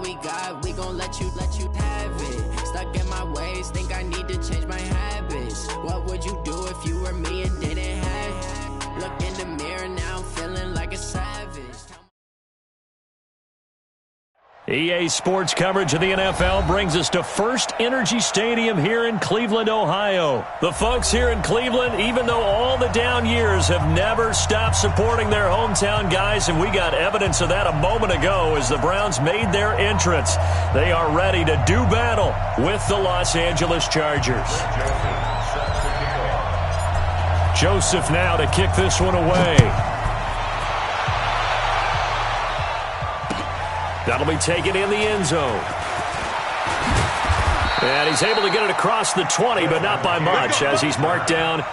we got, we gon' let you have it. Stuck in my ways, think I need to change my habits. What would you do if you were me and didn't have it? Look in the mirror now, I'm feeling like a savage. EA Sports coverage of the NFL brings us to First Energy Stadium here in Cleveland, Ohio. The folks here in Cleveland, even though all the down years, have never stopped supporting their hometown guys, and we got evidence of that a moment ago as the Browns made their entrance. They are ready to do battle with the Los Angeles Chargers. Joseph now to kick this one away. That'll be taken in the end zone. And he's able to get it across the 20, but not by much as he's marked down.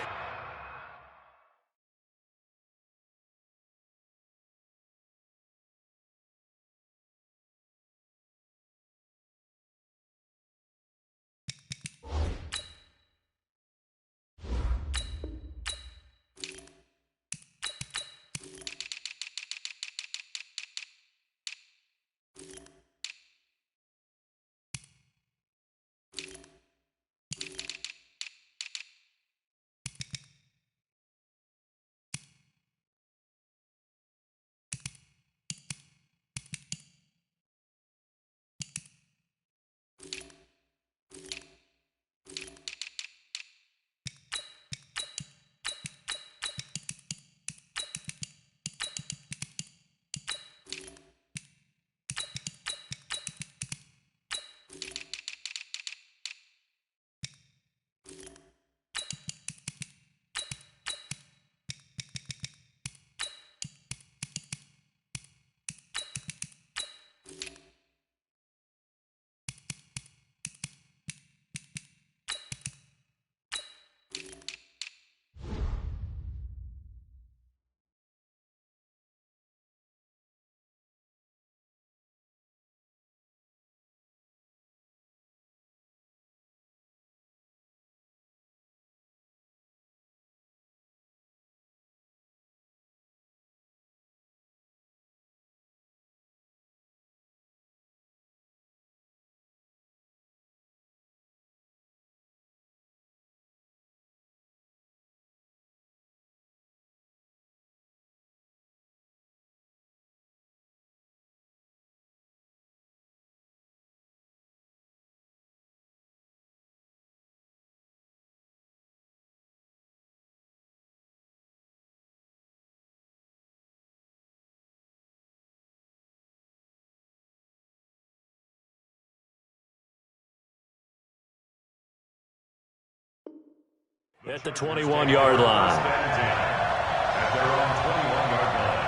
At the 21-yard line. At their own 21-yard line.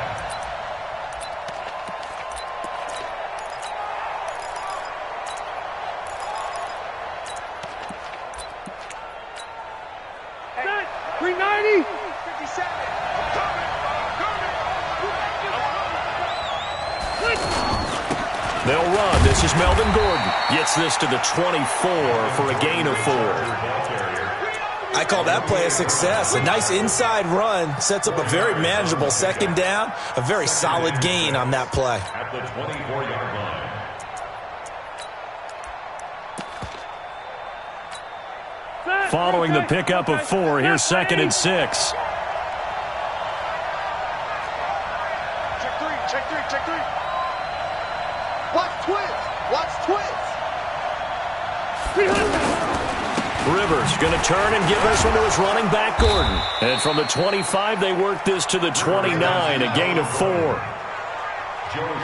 Set, 390, 57. They'll run. This is Melvin Gordon. Gets this to the 24 for a gain of 4. I call that play a success. A nice inside run sets up a very manageable second down. A very solid gain on that play. At the 24-yard line. Following the pickup of 4, here's 2nd and 6. Check three. Watch twist. Rivers going to turn and give this one to his running back, Gordon. And from the 25, they work this to the 29, a gain of 4.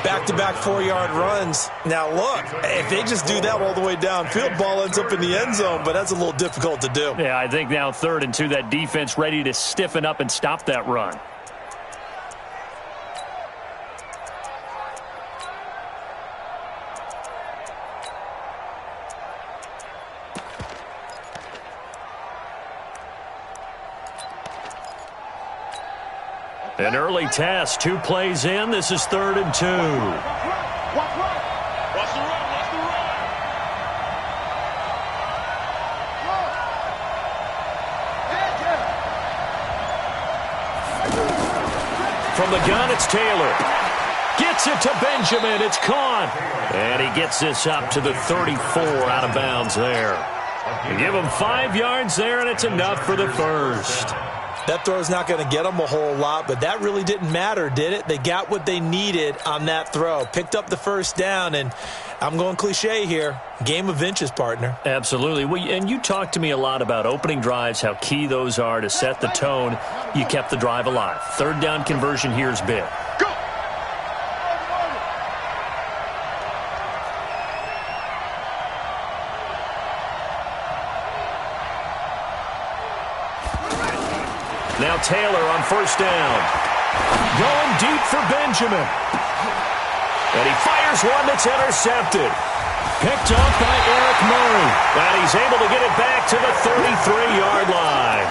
Back-to-back 4-yard runs. Now, look, if they just do that all the way downfield, ball ends up in the end zone, but that's a little difficult to do. Yeah, I think now 3rd and 2, that defense ready to stiffen up and stop that run. An early test, 2 plays in. This is 3rd and 2. Watch the run. From the gun, it's Taylor. Gets it to Benjamin. It's caught. And he gets this up to the 34 out of bounds there. They give him 5 yards there, and it's enough for the first. That throw's not going to get them a whole lot, but that really didn't matter, did it? They got what they needed on that throw. Picked up the first down, and I'm going cliche here. Game of inches, partner. Absolutely. And you talked to me a lot about opening drives, how key those are to set the tone. You kept the drive alive. Third down conversion here is big. Go! Now Taylor on first down. Going deep for Benjamin. And he fires one that's intercepted. Picked up by Eric Murray. And he's able to get it back to the 33-yard line.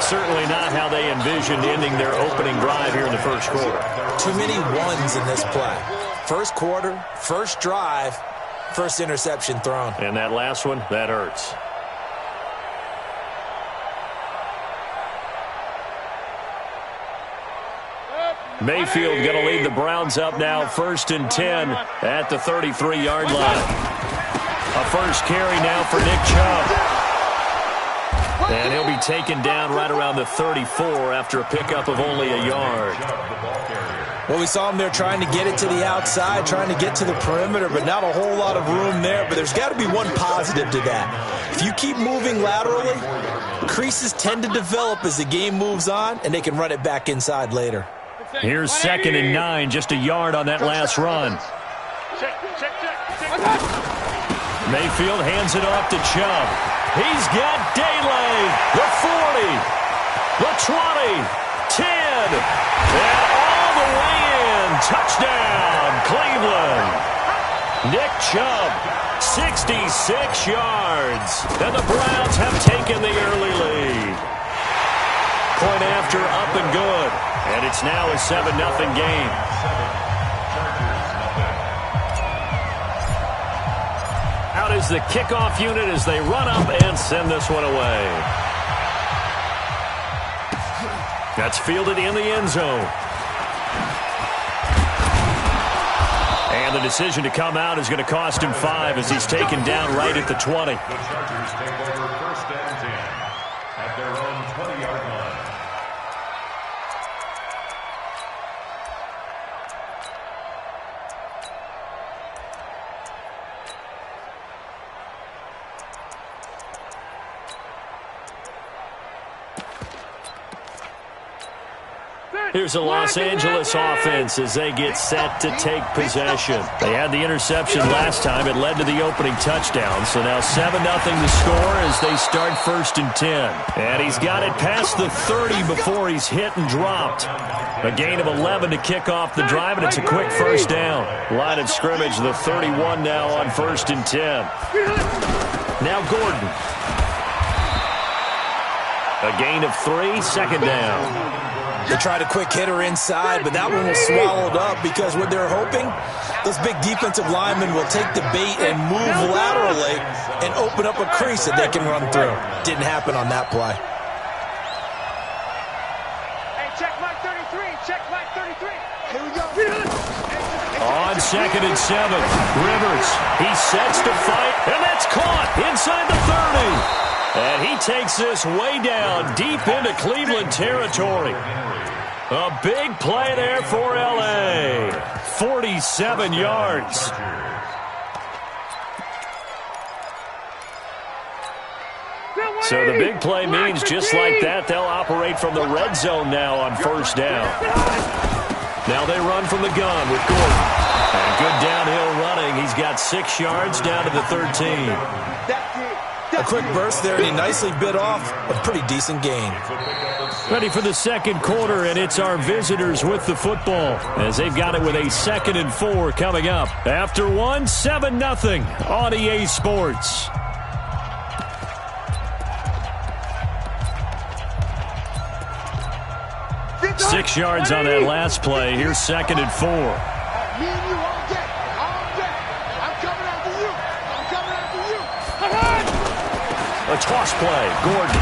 Certainly not how they envisioned ending their opening drive here in the first quarter. Too many ones in this play. First quarter, first drive, first interception thrown. And that last one, that hurts. Mayfield going to lead the Browns up now, 1st and 10 at the 33-yard line. A first carry now for Nick Chubb. And he'll be taken down right around the 34 after a pickup of only a yard. Well, we saw him there trying to get it to the outside, trying to get to the perimeter, but not a whole lot of room there. But there's got to be one positive to that. If you keep moving laterally, creases tend to develop as the game moves on, and they can run it back inside later. Here's 2nd and 9, just a yard on that last run. Mayfield hands it off to Chubb. He's got daylight. The 40, the 20, 10, and all the way in. Touchdown, Cleveland. Nick Chubb, 66 yards. And the Browns have taken the early lead. Point after, up and good. And it's now a 7-0 game. Out is the kickoff unit as they run up and send this one away. That's fielded in the end zone. And the decision to come out is going to cost him 5 as he's taken down right at the 20. The Chargers take over 1st and 10 at their own 20-yard line. Here's a Los Angeles offense as they get set to take possession. They had the interception last time. It led to the opening touchdown. So now 7-0 to score as they start 1st and 10. And he's got it past the 30 before he's hit and dropped. A gain of 11 to kick off the drive, and it's a quick first down. Line of scrimmage, the 31 now on 1st and 10. Now Gordon. A gain of 3, 2nd down. They tried a quick hitter inside, but that one was swallowed up because what they're hoping, those big defensive linemen will take the bait and move laterally and open up a crease that they can run through. Didn't happen on that play. Hey, check Mike 33. Check Mike 33. Here we go. On 2nd and 7, Rivers. He sets to fight, and that's caught inside the 30. And he takes this way down, deep into Cleveland territory. A big play there for L.A. 47 yards. So the big play means just like that, they'll operate from the red zone now on 1st down. Now they run from the gun with Gordon. And good downhill running. He's got 6 yards down to the 13. A quick burst there, and he nicely bit off a pretty decent gain. Ready for the 2nd quarter, and it's our visitors with the football as they've got it with a 2nd and 4 coming up. After 7-0 on EA Sports. Six yards on that last play. Here's 2nd and 4. Me and you all day. All day. I'm coming after you. I'm coming after you. A toss play. Gordon.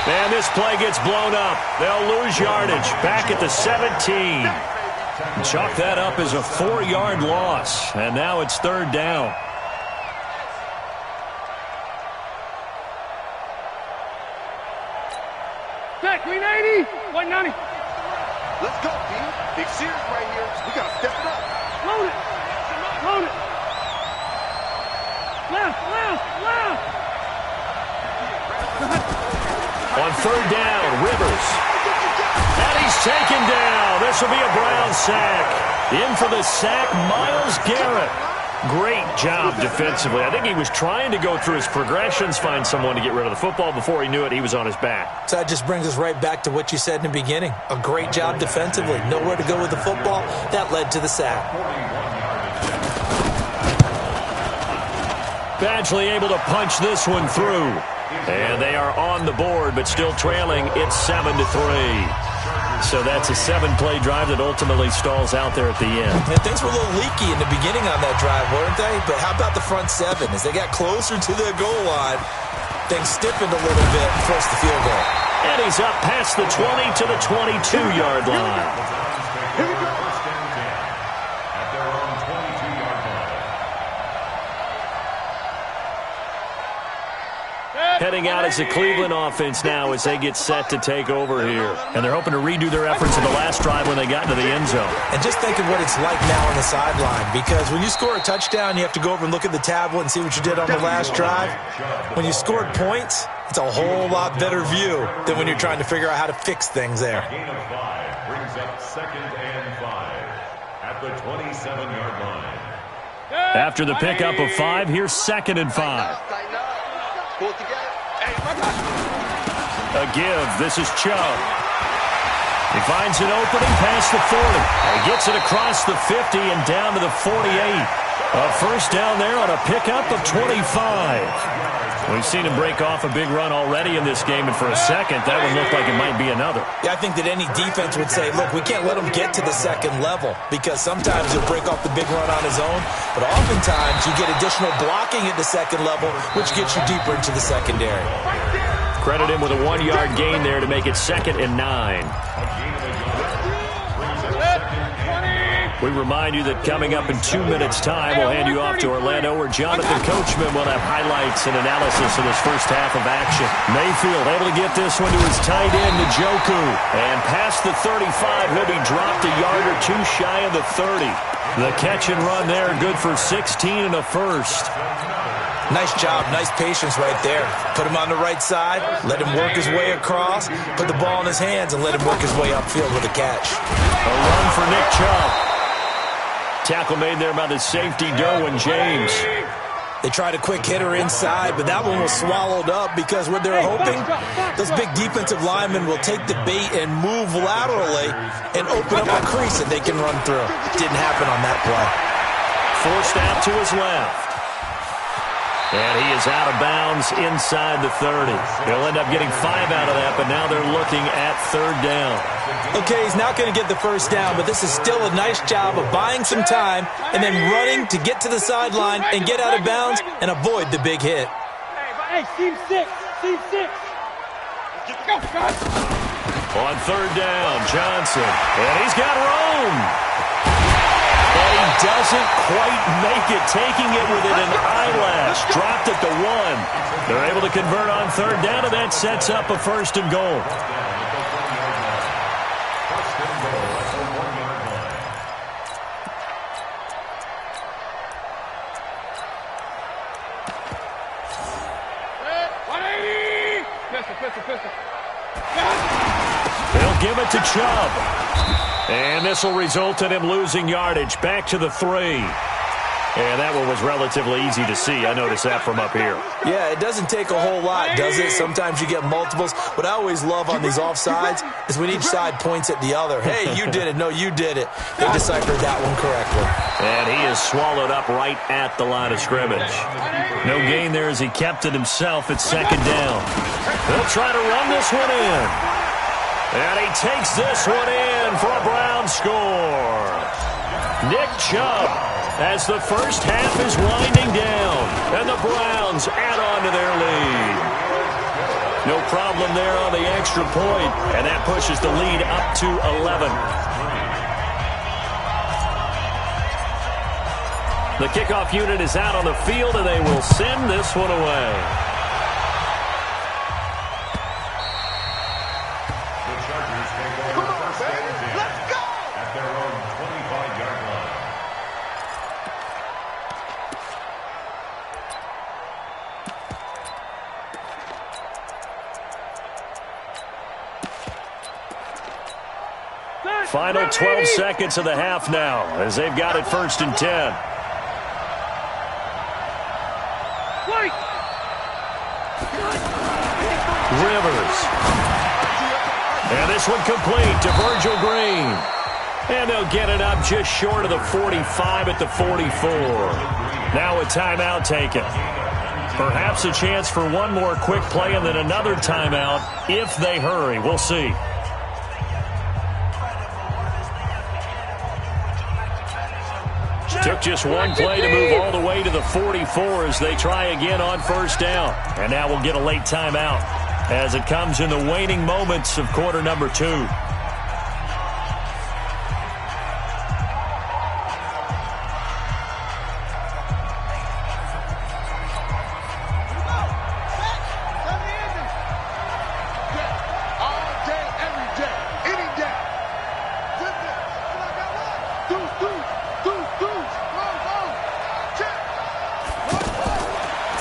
And this play gets blown up. They'll lose yardage. Back at the 17. Chalk that up as a 4-yard loss, and now it's third down. Check, 380, 190. Let's go, B. Big series right here. We got to step it up. Load it. Load it. Left. On third down, Rivers. And he's taken down. This will be a Brown sack. In for the sack, Myles Garrett. Great job defensively. I think he was trying to go through his progressions, find someone to get rid of the football. Before he knew it, he was on his back. So that just brings us right back to what you said in the beginning. A great job defensively. Nowhere to go with the football. That led to the sack. Badgley able to punch this one through. And they are on the board, but still trailing. It's 7-3. So that's a 7-play drive that ultimately stalls out there at the end. And things were a little leaky in the beginning on that drive, weren't they? But how about the front seven? As they got closer to the goal line, things stiffened a little bit and forced the field goal. And he's up past the 20 to the 22-yard line. Here we go. At their own 22-yard line. Heading out as the Cleveland offense now as they get set to take over here. And they're hoping to redo their efforts in the last drive when they got into the end zone. And just think of what it's like now on the sideline, because when you score a touchdown, you have to go over and look at the tablet and see what you did on the last drive. When you scored points, it's a whole lot better view than when you're trying to figure out how to fix things there. Gain of 5 brings up 2nd and 5 at the 27-yard line. After the pickup of 5, here's 2nd and 5. Pull it together. Hey, my God. A give. This is Chubb. He finds an opening past the 40. He gets it across the 50 and down to the 48. A first down there on a pickup of 25. We've seen him break off a big run already in this game, and for a second, that one looked like it might be another. Yeah, I think that any defense would say, look, we can't let him get to the second level, because sometimes he'll break off the big run on his own, but oftentimes you get additional blocking at the second level, which gets you deeper into the secondary. Credit him with a 1-yard gain there to make it 2nd and 9. We remind you that coming up in 2 minutes' time, we'll hand you off to Orlando, where Jonathan Coachman will have highlights and analysis of this first half of action. Mayfield able to get this one to his tight end, Njoku. And past the 35, he'll be dropped a yard or two shy of the 30. The catch and run there, good for 16 and a first. Nice job, nice patience right there. Put him on the right side, let him work his way across, put the ball in his hands, and let him work his way upfield with a catch. A run for Nick Chubb. Tackle made there by the safety, Derwin James. They tried a quick hitter inside, but that one was swallowed up because what they're hoping, those big defensive linemen will take the bait and move laterally and open up a crease that they can run through. Didn't happen on that play. Forced out to his left. And he is out of bounds inside the 30. He'll end up getting 5 out of that, but now they're looking at third down. Okay, he's not going to get the first down, but this is still a nice job of buying some time and then running to get to the sideline and get out of bounds and avoid the big hit. Hey, team 6. Go, guys. On third down, Johnson. And he's got Rome. And he doesn't quite make it, taking it within an eyelash. Dropped at the 1. They're able to convert on third down, and that sets up a first and goal. They'll give it to Chubb. And this will result in him losing yardage back to the 3. And that one was relatively easy to see. I noticed that from up here. Yeah, it doesn't take a whole lot, does it? Sometimes you get multiples. What I always love on these offsides is when each side points at the other. Hey, you did it. No, you did it. They deciphered that one correctly. And he is swallowed up right at the line of scrimmage. No gain there as he kept it himself at second down. He'll try to run this one in. And he takes this one in for a Brown score. Nick Chubb, as the first half is winding down, and the Browns add on to their lead. No problem there on the extra point, and that pushes the lead up to 11. The kickoff unit is out on the field, and they will send this one away. The Chargers take over first and 10 at their own 25-yard line. Final 12 seconds of the half now as they've got it first and 10. Rivers. And this one complete to Virgil Green. And they'll get it up just short of the 45 at the 44. Now a timeout taken. Perhaps a chance for one more quick play and then another timeout if they hurry. We'll see. Took just one play to move all the way to the 44 as they try again on first down. And now we'll get a late timeout as it comes in the waning moments of quarter number 2.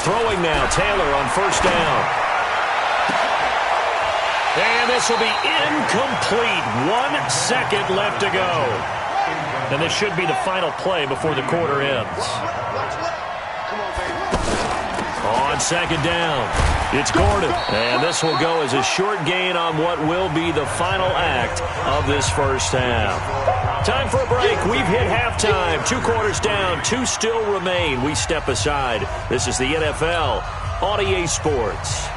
Throwing now, Taylor on first down. And this will be incomplete. 1 second left to go. And this should be the final play before the quarter ends. On second down, it's Gordon. And this will go as a short gain on what will be the final act of this first half. Time for a break. We've hit halftime. 2 quarters down. 2 still remain. We step aside. This is the NFL on EA Sports.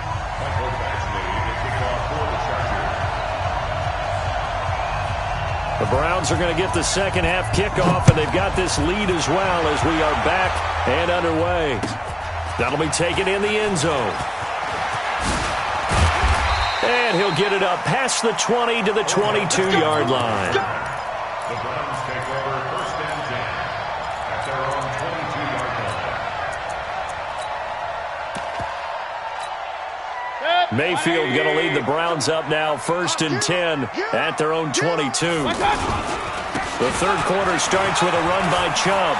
The Browns are going to get the second half kickoff, and they've got this lead as well as we are back and underway. That'll be taken in the end zone. And he'll get it up past the 20 to the 22-yard line. The Browns take over first and 10 at their own 22-yard line. Mayfield going to lead the Browns up now first and 10 at their own 22. The third quarter starts with a run by Chubb.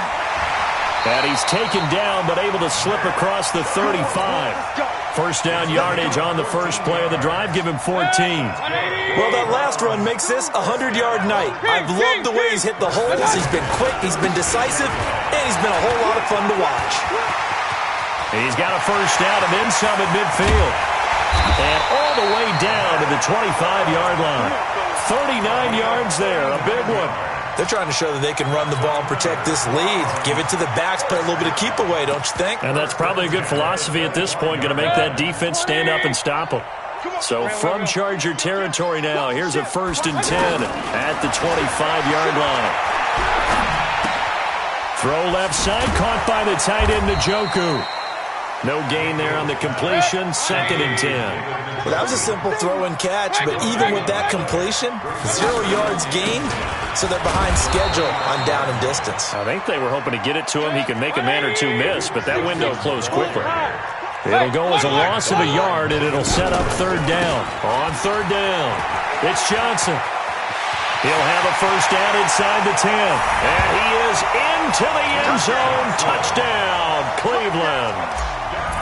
And he's taken down but able to slip across the 35. First down yardage on the first play of the drive. Give him 14. Well, that last run makes this a 100-yard night. I've loved the way he's hit the holes. He's been quick, he's been decisive, and he's been a whole lot of fun to watch. He's got a first down and then some at midfield. And all the way down to the 25-yard line. 39 yards there, a big one. They're trying to show that they can run the ball and protect this lead. Give it to the backs, play a little bit of keep away, don't you think? And that's probably a good philosophy at this point, going to make that defense stand up and stop them. So from Charger territory now, here's a first and 10 at the 25-yard line. Throw left side, caught by the tight end, Njoku. No gain there on the completion, second and 10. Well, that was a simple throw and catch, but even with that completion, 0 yards gained, so they're behind schedule on down and distance. I think they were hoping to get it to him. He could make a man or two miss, but that window closed quickly. It'll go as a loss of a yard, and it'll set up third down. On third down, it's Johnson. He'll have a first down inside the 10. And he is into the end zone. Touchdown, Cleveland.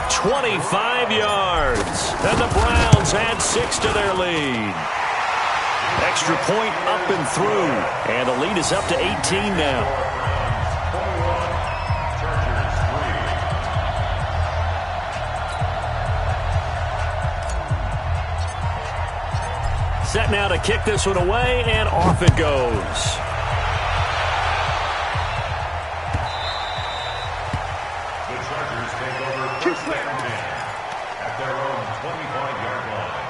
25 yards. And the Browns add 6 to their lead. Extra point up and through. And the lead is up to 18 now. Set now to kick this one away, and off it goes. The Chargers take over first and 10 at their own 25-yard line.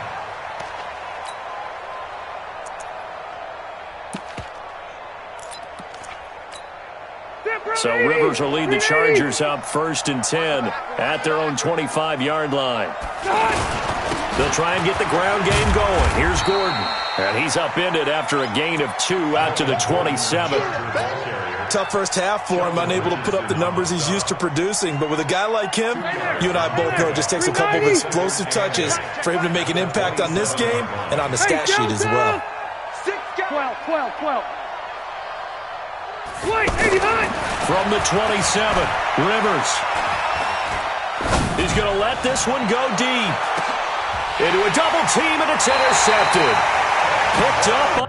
So Rivers will lead the Chargers up first and 10 at their own 25-yard line. They'll try and get the ground game going. Here's Gordon. And he's upended after a gain of 2 out to the 27. Tough first half for him, unable to put up the numbers he's used to producing. But with a guy like him, you and I both know it just takes a couple of explosive touches for him to make an impact on this game and on the stat sheet as well. 12. Wait, 89! From the 27, Rivers. He's going to let this one go deep. Into a double team, and it's intercepted. Picked up.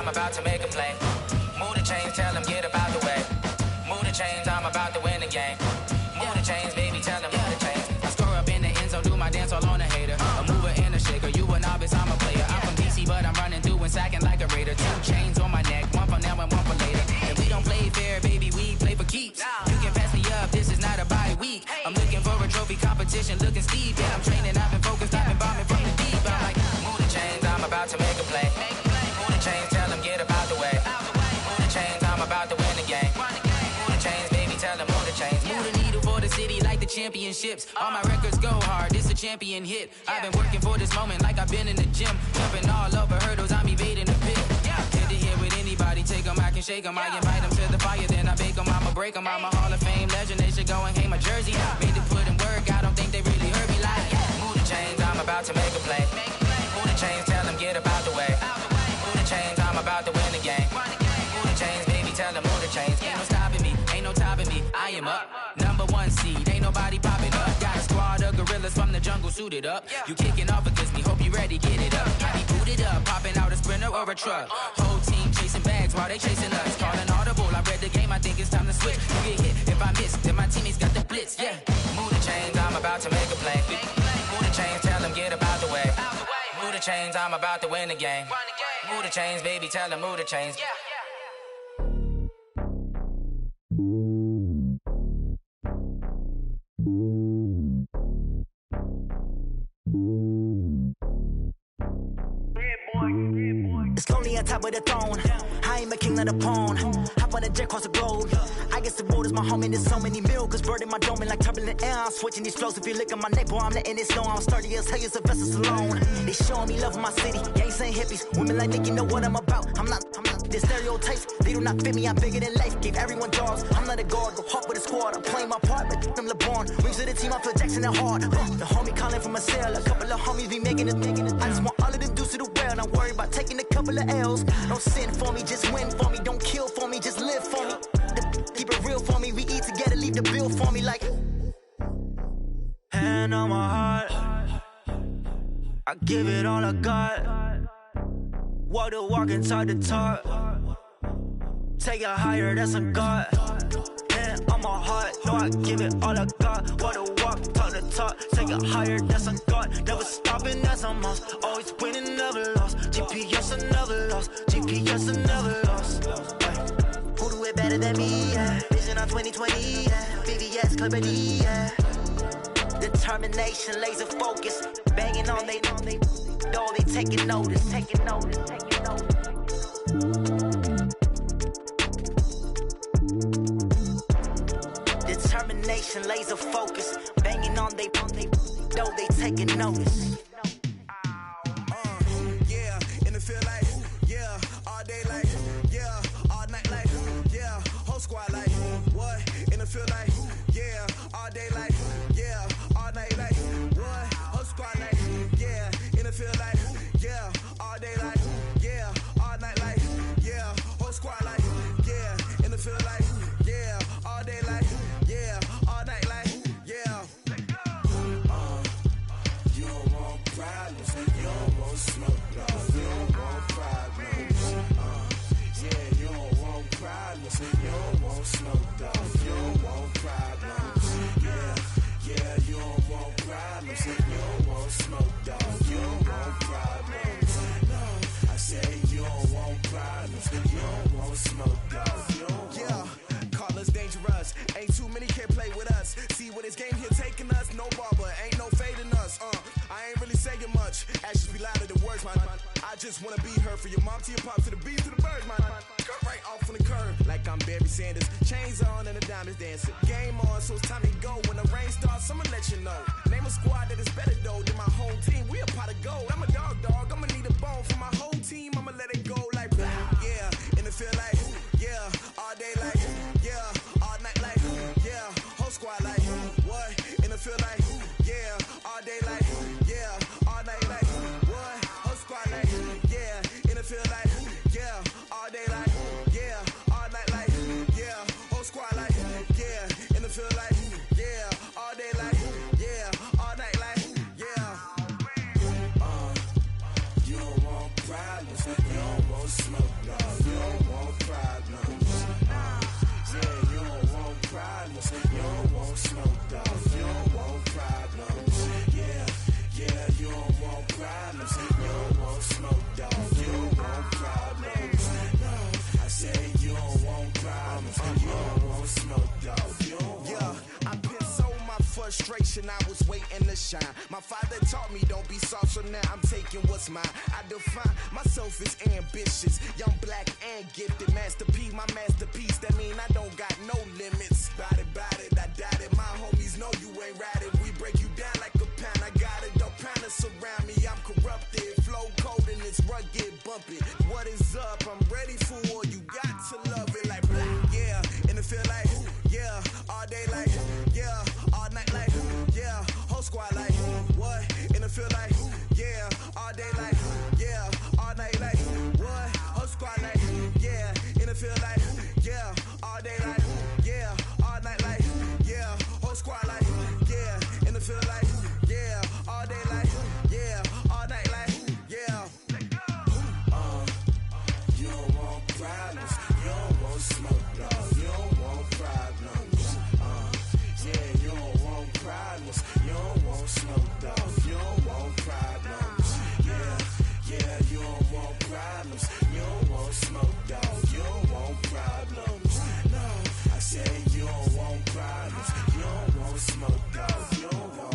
I'm about to make a play. Move the chains, tell them get about the way. Move the chains, I'm about to win the game. Move the chains, baby, tell them move the chains. I score up in the end zone, do my dance all on a hater. A mover and a shaker, you a novice, I'm a player. I'm from DC, but I'm running through and sacking like a raider. 2 chains on my neck, one for now and one for later. And we don't play fair, baby, we play for keeps. You can pass me up, this is not a bye week. I'm looking for a trophy competition, looking steep. Yeah, I'm training, I've been focused, I've been bombing from the deep. I'm like, move the chains, I'm about to make a play. Move the chains, tell them get about the way. Move the chains, I'm about to win the game. Move the chains, baby, tell them move the chains. Move the needle for the city like the championships. All my records go hard, this a champion hit. I've been working for this moment like I've been in the gym. Jumping all over hurdles, I'm evading the pit. Get to here with anybody, take them, I can shake them. I invite them to the fire, then I bake them, I'ma break them. I'm a Hall of Fame legend, they should go and hang my jersey. Made to put in work, I don't think they really heard me like, move the chains. about to make a play. Move the chains, tell them get about the way. Move the chains, I'm about to win the game. Move the chains, baby, tell them move the chains. Ain't no stopping me, ain't no topping me. I am up, #1 seed, ain't nobody popping up. Got a squad of gorillas from the jungle suited up. You kicking off against me, hope you ready, get it up. I be booted up, popping out a Sprinter or a truck. Whole team chasing bags while they chasing us. Calling audible, I read the game, I think it's time to switch. You get hit if I miss, then my teammates got the blitz, yeah. Move the chains, I'm about to make a play. Move the chains, tell them get about the way. Move the chains, I'm about to win the game. Move the chains, baby, tell them move the chains. It's lonely on top of the throne. I ain't a king of the pawn. Hop on a jet across the globe. I guess the road is my home and there's so many miracles burning my dome like turbulent air. I'm switching these flows. If you look at my neck, boy, I'm letting it snow. I'm sturdy as hell, it's a vessel alone. They showing me love in my city. Gangs ain't hippies. Women like Nicky know what I'm about. I'm not the stereotypes. They do not fit me. I'm bigger than life. Gave everyone jobs. I'm not a guard. Go hard with a squad. I'm playing my part, but I'm LeBron. Rings to the team. I feel Jackson and hard. The homie calling from a cell. A couple of homies be making it. I just want all of them dudes to the well. Not worry about taking a couple of L's. Don't sin for me, just win for me. Don't kill for me, just live for me. Keep it real for me. We eat together, leave the bill for me like. Hand on my heart, I give it all I got. Walk the walk and talk the talk. Take it higher, that's a God. Hand on my heart, no, I give it all I got. Walk the walk, talk the talk. Take it higher, that's a God. Never stopping, that's a must. Always winning, never lost. GPS, I never lost. GPS, I never lost. Who do it better than me? Yeah. Vision on 2020. Yeah. VVS, Clarity. Yeah. Determination, laser focus. Banging on they door, they taking notice. Taking notice. Taking notice. Determination, laser focus. Banging on they door, they taking notice. Yeah, in the feel like, yeah, all day like, yeah, all night like, yeah, whole squad like, what? In the feel like, yeah, all day like, yeah, all night like, what? Whole squad like, yeah, in the feel like, yeah, all day like, yeah, all night like, yeah, whole squad like, yeah, in the feel like, yeah, all day like, yeah, all night like, yeah. You don't want problems, you don't want smoke, dog. You don't want problems. Yeah, you don't want problems, you don't want smoke, dog. You don't want problems. Yeah, you don't want problems, you don't want smoke, dog. You don't want problems. No, I say you don't want problems, you don't want smoke, dog. You don't want. Yeah, call us dangerous. Ain't too many can play with us. See where this game here taking us. No barber, ain't no fading us. I ain't really saying much. Actions be louder than words, man. I just wanna be heard from your mom to your pop to the beat to the birds, man. Skirt right off on the curb, like I'm Barry Sanders. Chains on and the diamonds dancing. Game on, so it's time to go. When the rain starts, I'ma let you know. Name a squad that is better though than my home team. We a pot of gold. I'm a dog. I'ma need a bone for my whole team. I'ma let it go like blah. Yeah, in the feel like, yeah, all day like, yeah, all night like, yeah, whole squad like, what? In the feel like, yeah, all day like, yeah, all night like, what? Whole squad like, yeah, in the feel like, yeah, all day like, yeah, all night like, yeah, whole squad like, yeah, in the feel like, yeah, all day like, yeah, all night like, yeah. You don't want problems, you don't want smoke, dog. You don't want problems. Yeah, you don't want problems, you don't want smoke, dog. You don't want problems. Yeah, you don't want problems, you don't want smoke, dog. You don't want problems. No, I say you don't want problems, you don't want smoke, dog. You don't want. Yeah, I've been so my frustration, I was waiting to shine. My father taught me don't be soft, so now I'm taking what's mine. I define myself as ambitious, young, black, and gifted. Master P, my masterpiece. That mean I don't got no limits. Bout it, I doubt it. My homies know you ain't ratted. We break you down like a pound. I got it, don't pound us around me. I'm corrupted, flow cold and it's rugged, bumpy. What is up? I'm ready for war. You got to love it like blah. Yeah, in the feel like, yeah, all day like, yeah, all night like, yeah, whole squad like, what? In the feel like, field like, yeah, all day like, yeah, all night like, yeah, whole squad like, yeah, in the field like, yeah, all day like, yeah, all night like, yeah. You don't want problems, you don't want smoke, no, you don't want problems. Yeah, you don't want problems, you don't want smoke, dog, you don't want problems. Yeah, you don't want problems, you don't want smoke, dog, you don't want problems. No, I said you don't want problems, you don't want smoke, dog, you don't want.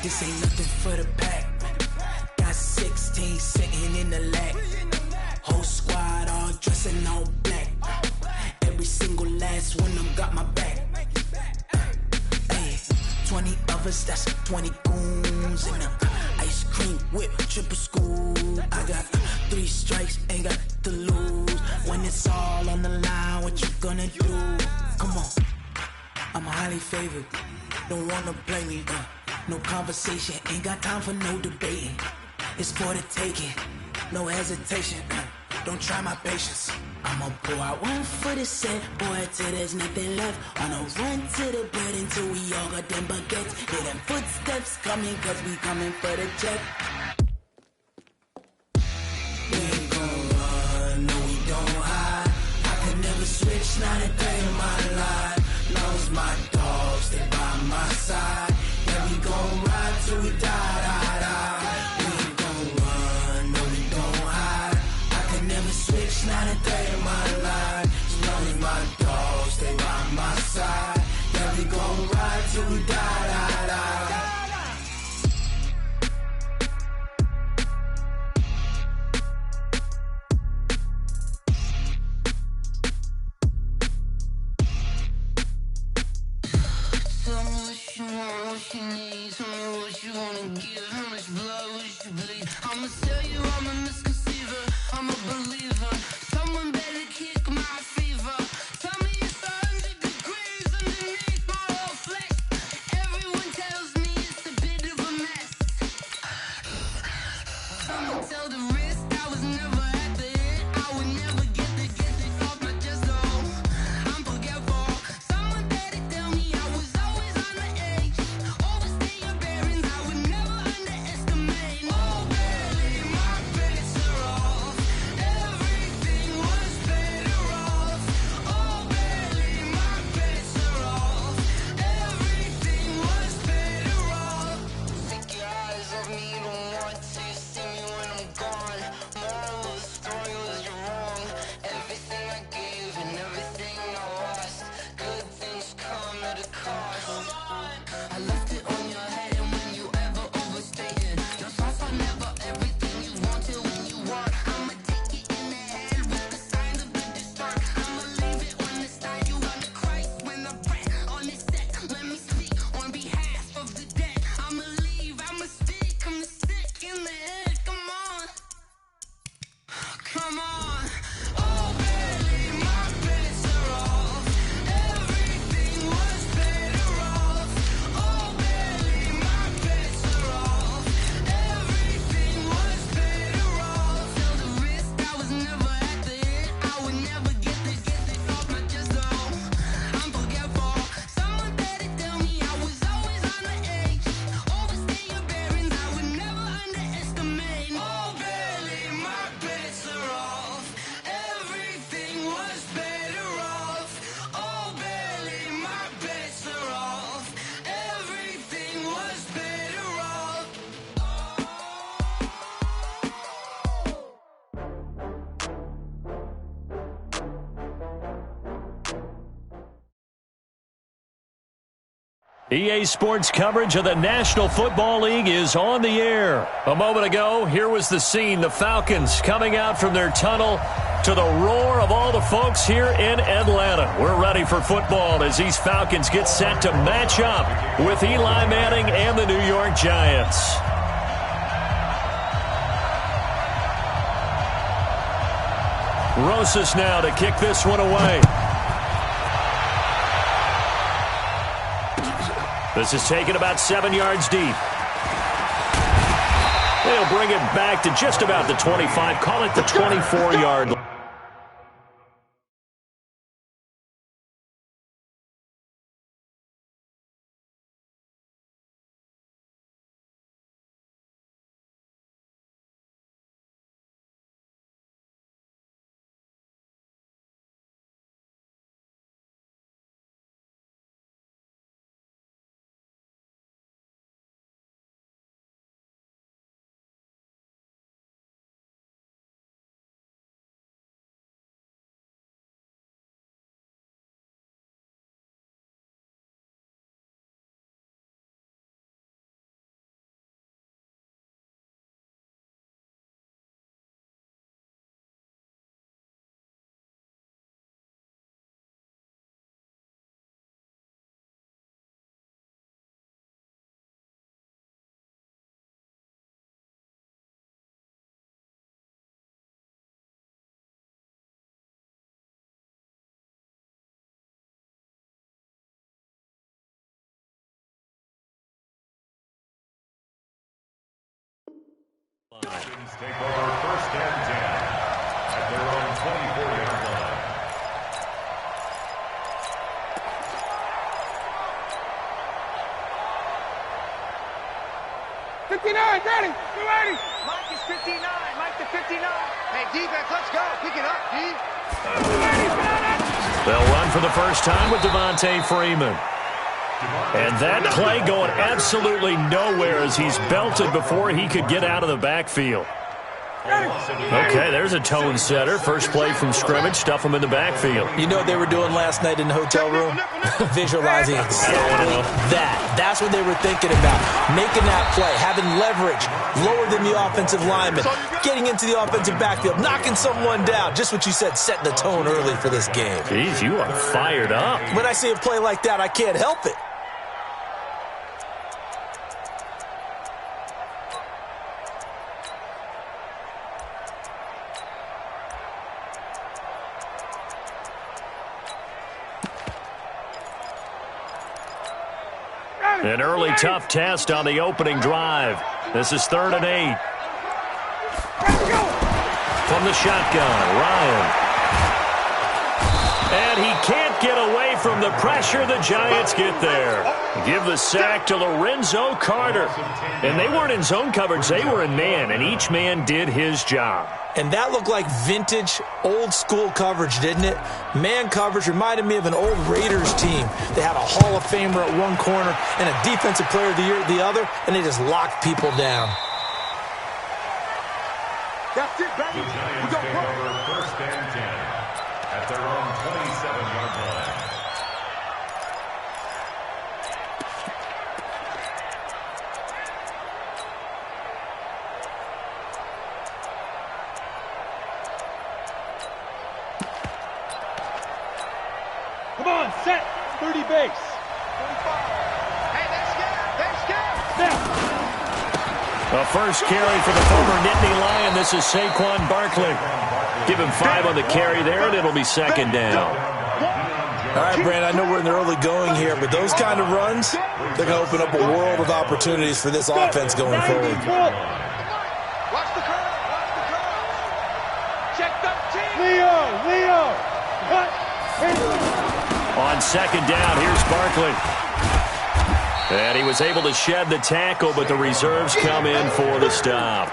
This ain't nothing for the pack. Got 16 sitting in the lap. Whole squad all dressing all black. Every single last one of them got my back. Hey, 20 of us, that's 20 goons in the ice cream whip, triple scoop. I got 3 strikes, ain't got to lose. When it's all on the line, what you gonna do? Come on, I'm highly favored. Don't wanna play me, no conversation, ain't got time for no debating. It's for the taking, no hesitation. Don't try my patience. I'ma pour out one for the set, boy, till there's nothing left. On a run to the bread until we all got them baguettes. Hear them footsteps coming, cause we coming for the check. We ain't gon' run, no we don't hide. I can never switch, not a day in my life. Long as my dogs, they by my side. Yeah, we gon' ride till we die, die, die. We ain't gon' run, no we don't hide. I can never switch, not a day in my life. As long as my dogs, they by my side. Yeah, we gon' ride till we die, die, die. Tell me what you want, what you need. Tell me what you wanna give. How much blood would you bleed? I'ma tell you I'm a misconceiver. I'm a believer. Someone better kick my fever. Tell me it's 100 degrees underneath my whole flesh. Everyone tells me it's a bit of a mess. Someone tell the risk I was never at the end. I would never get this off my chest. No, I'm forgetful. Someone better tell me I was always on the edge. Overstay your bearings, I would never underestimate. Oh, barely, my brakes are off. EA Sports coverage of the National Football League is on the air. A moment ago, here was the scene. The Falcons coming out from their tunnel to the roar of all the folks here in Atlanta. We're ready for football as these Falcons get set to match up with Eli Manning and the New York Giants. Rosas now to kick this one away. This is taken about 7 yards deep. They'll bring it back to just about the 25. Call it the 24-yard line. Falcons take over 1st and 10 at their own 24-yard line. Daddy, you ready? Mike is 59. Mike to 59. Hey, defense, let's go. Pick it up, D. They'll run for the first time with Devontae Freeman. And that play going absolutely nowhere as he's belted before he could get out of the backfield. Okay, there's a tone setter. First play from scrimmage, stuff him in the backfield. You know what they were doing last night in the hotel room? Visualizing exactly that. That's what they were thinking about. Making that play, having leverage, lower than the offensive lineman, getting into the offensive backfield, knocking someone down. Just what you said, setting the tone early for this game. Jeez, you are fired up. When I see a play like that, I can't help it. An early tough test on the opening drive. This is 3rd and 8. From the shotgun, Ryan. And he can't get away from the pressure. The Giants get there. Give the sack to Lorenzo Carter. And they weren't in zone coverage. They were in man, and each man did his job. And that looked like vintage, old-school coverage, didn't it? Man coverage reminded me of an old Raiders team. They had a Hall of Famer at one corner and a Defensive Player of the Year at the other, and they just locked people down. That's it, baby. The Giants take over 1st and 10 at their own 27-yard line. Come on, set. 30 base. 45. Hey, they're scared. Now. A first carry for the former Nittany Lion. This is Saquon Barkley. Give him 5 on the carry there, and it'll be 2nd down. All right, Brandon, I know we're in the early going here, but those kind of runs, they're going to open up a world of opportunities for this offense going forward. Watch the curve. Check 13. Leo. On 2nd down, here's Barkley. And he was able to shed the tackle, but the reserves come in for the stop.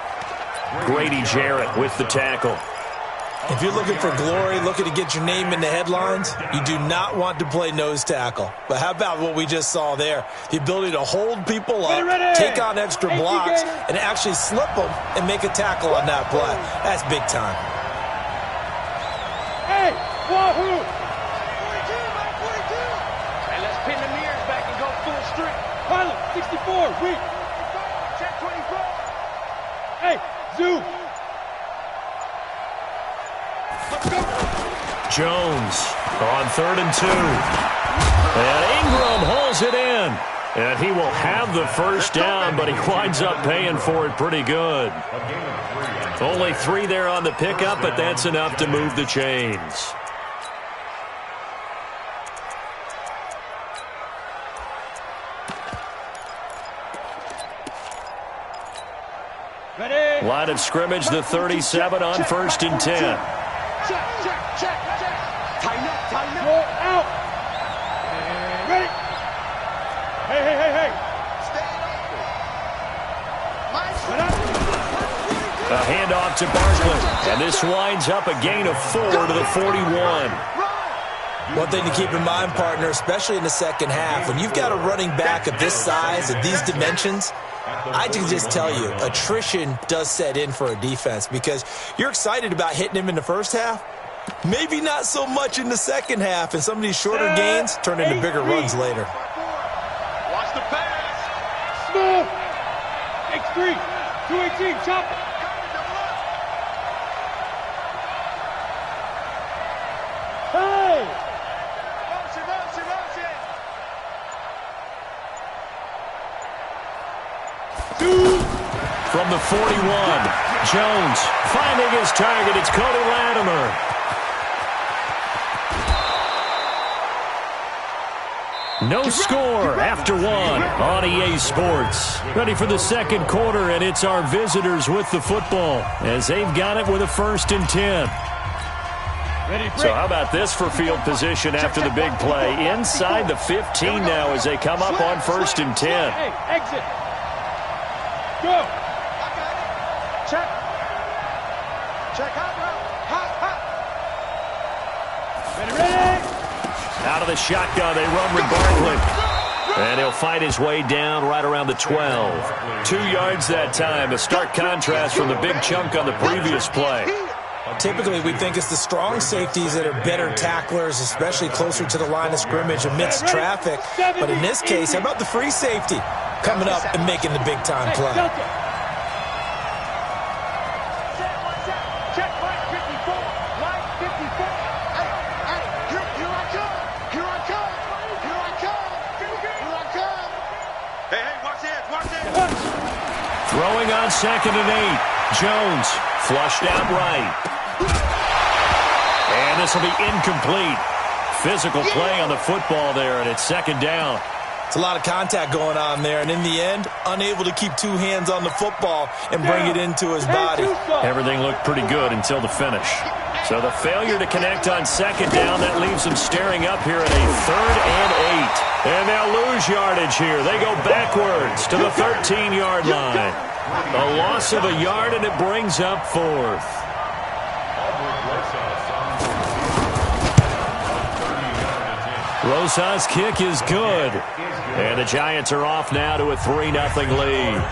Grady Jarrett with the tackle. If you're looking for glory, looking to get your name in the headlines, you do not want to play nose tackle. But how about what we just saw there? The ability to hold people up, take on extra blocks, and actually slip them and make a tackle on that play. That's big time. Hey, wahoo! 42, Mike, 42. Hey, let's pin the mirrors back and go full strength. Pilot, 64, weak. Check 24. Hey, zoom. Let's go. Jones on 3rd and 2. And Ingram holds it in. And he will have the first down, but he winds up paying for it pretty good. Only 3 there on the pickup, but that's enough to move the chains. Ready. Line of scrimmage, the 37 on 1st and 10. Check. Tighten up. Roll out. And ready. Hey. Stay A handoff to Barkley. And this winds up a gain of 4 to the 41. One thing to keep in mind, partner, especially in the second half, when you've got a running back of this size, of these dimensions, I can just tell you, attrition does set in for a defense because you're excited about hitting him in the first half. Maybe not so much in the second half, and some of these shorter gains turn into bigger runs later. Watch the pass. Smooth. X3. 218. Chop it. Hey. From the 41, Jones finding his target. It's Cody Latimer. No score after 1 on EA Sports. Ready for the second quarter, and it's our visitors with the football as they've got it with a 1st and 10. So how about this for field position after the big play? Inside the 15 now as they come up on 1st and 10. Hey, exit. Go. Check. Hot. Ready. Out of the shotgun, they run with Barkley. And he'll fight his way down right around the 12. 2 yards that time, a stark contrast from the big chunk on the previous play. Typically, we think it's the strong safeties that are better tacklers, especially closer to the line of scrimmage amidst traffic. But in this case, how about the free safety coming up and making the big-time play? Check line 54. Line 54. Here I come. Hey, watch it. Throwing on 2nd and 8. Jones flushed out right. And this will be incomplete. Physical play on the football there, and it's 2nd down. It's a lot of contact going on there, and in the end, unable to keep 2 hands on the football and bring it into his body. Everything looked pretty good until the finish. So the failure to connect on 2nd down, that leaves them staring up here at a 3rd and 8. And they'll lose yardage here. They go backwards to the 13-yard line. A loss of a yard, and it brings up 4th. Rosas' kick is good. And the Giants are off now to a 3-0 lead.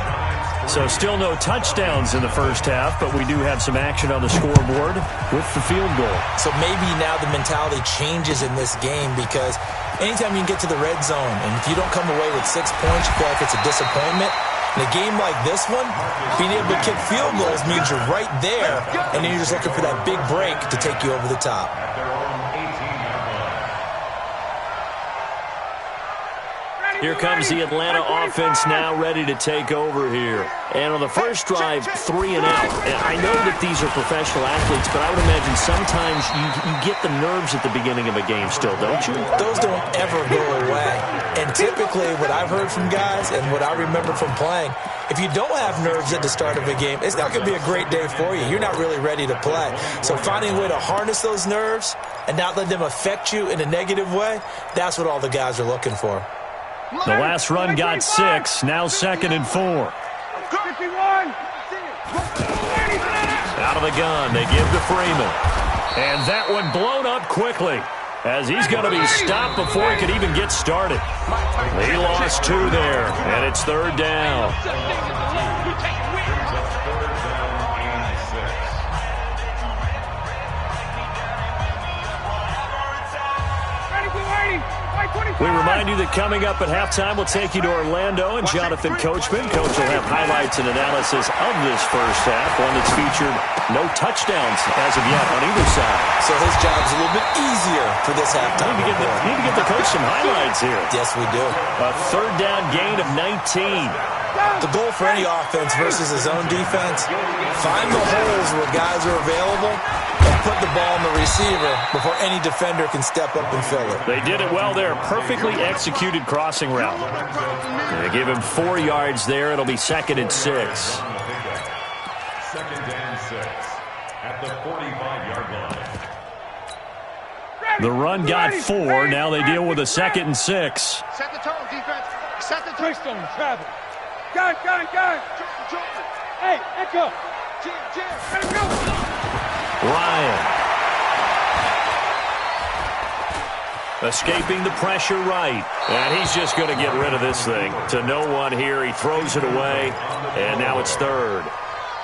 So still no touchdowns in the first half, but we do have some action on the scoreboard with the field goal. So maybe now the mentality changes in this game because anytime you can get to the red zone, and if you don't come away with 6 points, you feel like it's a disappointment. In a game like this one, being able to kick field goals means you're right there, and then you're just looking for that big break to take you over the top. Here comes the Atlanta offense now ready to take over here. And on the first drive, 3 and out. And I know that these are professional athletes, but I would imagine sometimes you get the nerves at the beginning of a game still, don't you? Those don't ever go away. And typically what I've heard from guys and what I remember from playing, if you don't have nerves at the start of a game, it's not going to be a great day for you. You're not really ready to play. So finding a way to harness those nerves and not let them affect you in a negative way, that's what all the guys are looking for. The last run got 6. Now 2nd and 4. Out of the gun, they give to Freeman. And that one blown up quickly as he's going to be stopped before he could even get started. He lost 2 there, and it's 3rd down. We remind remind you that coming up at halftime, we'll take you to Orlando and Jonathan Coachman. Coach will have highlights and analysis of this first half, one that's featured no touchdowns as of yet on either side. So his job's a little bit easier for this halftime. Need to get the coach some highlights here. Yes, we do. A third down gain of 19. The goal for any offense versus his own defense, find the holes where guys are available and put the ball in the receiver before any defender can step up and fill it. They did it well there. Perfectly executed crossing route. They give him 4 yards there. It'll be 2nd and 6. 2nd and 6 at the 45-yard line. The run got 4. Now they deal with a 2nd and 6. Set the tone, defense. Set the tone. Twist on Travis. Gun. Hey, Echo. Let him go. Ryan. Escaping the pressure right. And he's just going to get rid of this thing. To no one here. He throws it away. And now it's 3rd.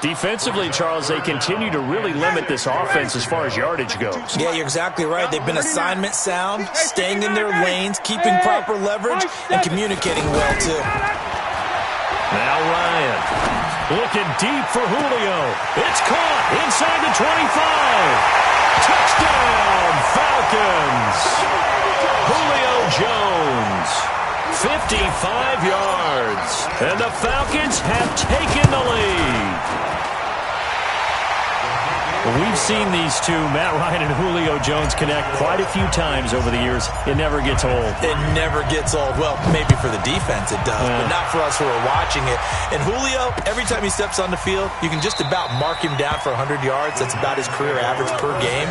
Defensively, Charles, they continue to really limit this offense as far as yardage goes. Yeah, you're exactly right. They've been assignment sound, staying in their lanes, keeping proper leverage, and communicating well, too. Now Ryan. Looking deep for Julio. It's caught inside the 25. Touchdown, Falcons. Julio Jones. 55 yards. And the Falcons have taken the lead. We've seen these two, Matt Ryan and Julio Jones, connect quite a few times over the years. It never gets old. It never gets old. Well, maybe for the defense it does, but not for us who are watching it. And Julio, every time he steps on the field, you can just about mark him down for 100 yards. That's about his career average per game.